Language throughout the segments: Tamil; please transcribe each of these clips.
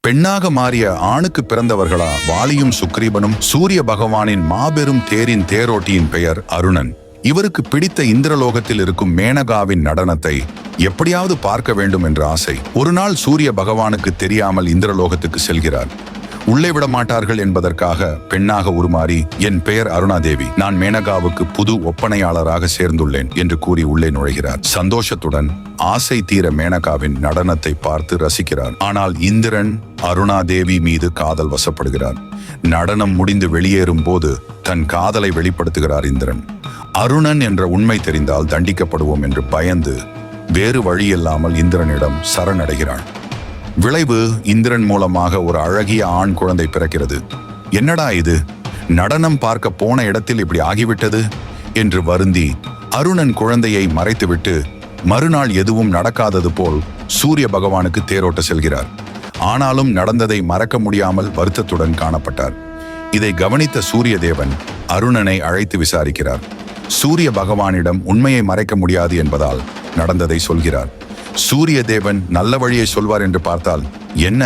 பெண்ணாக மாறிய ஆணுக்கு பிறந்தவர்களா வாலியும் சுக்ரீவனும்? சூரிய பகவானின் மாபெரும் தேரின் தேரோட்டியின் பெயர் அருணன். இவருக்கு பிடித்த இந்திரலோகத்தில் இருக்கும் மேனகாவின் நடனத்தை எப்படியாவது பார்க்க வேண்டும் என்ற ஆசை. ஒரு நாள் சூரிய பகவானுக்கு தெரியாமல் இந்திரலோகத்துக்கு செல்கிறார். உள்ளே விட மாட்டார்கள் என்பதற்காக பெண்ணாக உருமாறி, என் பெயர் அருணாதேவி, நான் மேனகாவுக்கு புது ஒப்பனையாளராக சேர்ந்துள்ளேன் என்று கூறி உள்ளே நுழைகிறார். சந்தோஷத்துடன் ஆசை தீர மேனகாவின் நடனத்தை பார்த்து ரசிக்கிறார். ஆனால் இந்திரன் அருணாதேவி மீது காதல் வசப்படுகிறார். நடனம் முடிந்து வெளியேறும் போது தன் காதலை வெளிப்படுத்துகிறார் இந்திரன். அருணன் என்ற உண்மை தெரிந்தால் தண்டிக்கப்படுவோம் என்று பயந்து வேறு வழியில்லாமல் இந்திரனிடம் சரணடைகிறாள். விளைவு, இந்திரன் மூலமாக ஒரு அழகிய ஆண் குழந்தை பிறக்கிறது. என்னடா இது, நடனம் பார்க்க போன இடத்தில் இப்படி ஆகிவிட்டது என்று வருந்தி அருணன் குழந்தையை மறைத்துவிட்டு மறுநாள் எதுவும் நடக்காதது போல் சூரிய பகவானுக்கு தேரோட்ட செல்கிறார். ஆனாலும் நடந்ததை மறக்க முடியாமல் வருத்தத்துடன் காணப்பட்டார். இதை கவனித்த சூரிய தேவன் அருணனை அழைத்து விசாரிக்கிறார். சூரிய பகவானிடம் உண்மையை மறைக்க முடியாது என்பதால் நடந்ததை சொல்கிறார். சூரிய தேவன் நல்ல வழியை சொல்வார் என்று பார்த்தால், என்ன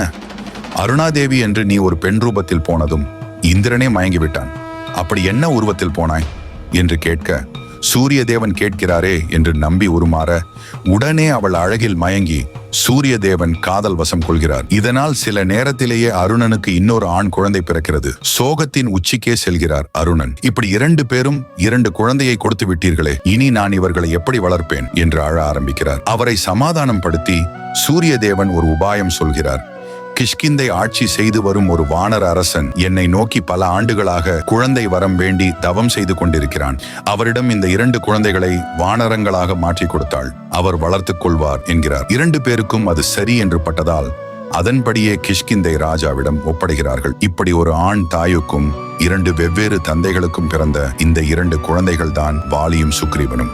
அருணாதேவி என்று நீ ஒரு பெண் ரூபத்தில் போனதும் இந்திரனே மயங்கிவிட்டான், அப்படி என்ன உருவத்தில் போனாய் என்று கேட்க, சூரிய தேவன் கேட்கிறாரே என்று நம்பி உருமாற உடனே அவள் அழகில் மயங்கி சூரிய தேவன் காதல் வசம் கொள்கிறார். இதனால் சில நேரத்திலேயே அருணனுக்கு இன்னொரு ஆண் குழந்தை பிறக்கிறது. சோகத்தின் உச்சிக்கே செல்கிறார் அருணன். இப்படி 2 பேரும் 2 குழந்தையை கொடுத்து விட்டீர்களே, இனி நான் இவர்களை எப்படி வளர்ப்பேன் என்று அழ ஆரம்பிக்கிறார். அவரை சமாதானம் படுத்தி சூரிய தேவன் ஒரு உபாயம் சொல்கிறார். கிஷ்கிந்தை ஆட்சி செய்து வரும் ஒரு வானர அரசன் என்னை நோக்கி பல ஆண்டுகளாக குழந்தை வரம் வேண்டி தவம் செய்து கொண்டிருக்கிறான். அவரிடம் இந்த 2 குழந்தைகளை வானரங்களாக மாற்றி கொடுத்தாள், அவர் வளர்த்துக் கொள்வார் என்கிறார். 2 பேருக்கும் அது சரி என்று பட்டதால் அதன்படியே கிஷ்கிந்தை ராஜாவிடம் ஒப்படைகிறார்கள். இப்படி ஒரு ஆண் தாயுக்கும் 2 வெவ்வேறு தந்தைகளுக்கும் பிறந்த இந்த 2 குழந்தைகள் தான் வாலியும் சுக்ரீவனும்.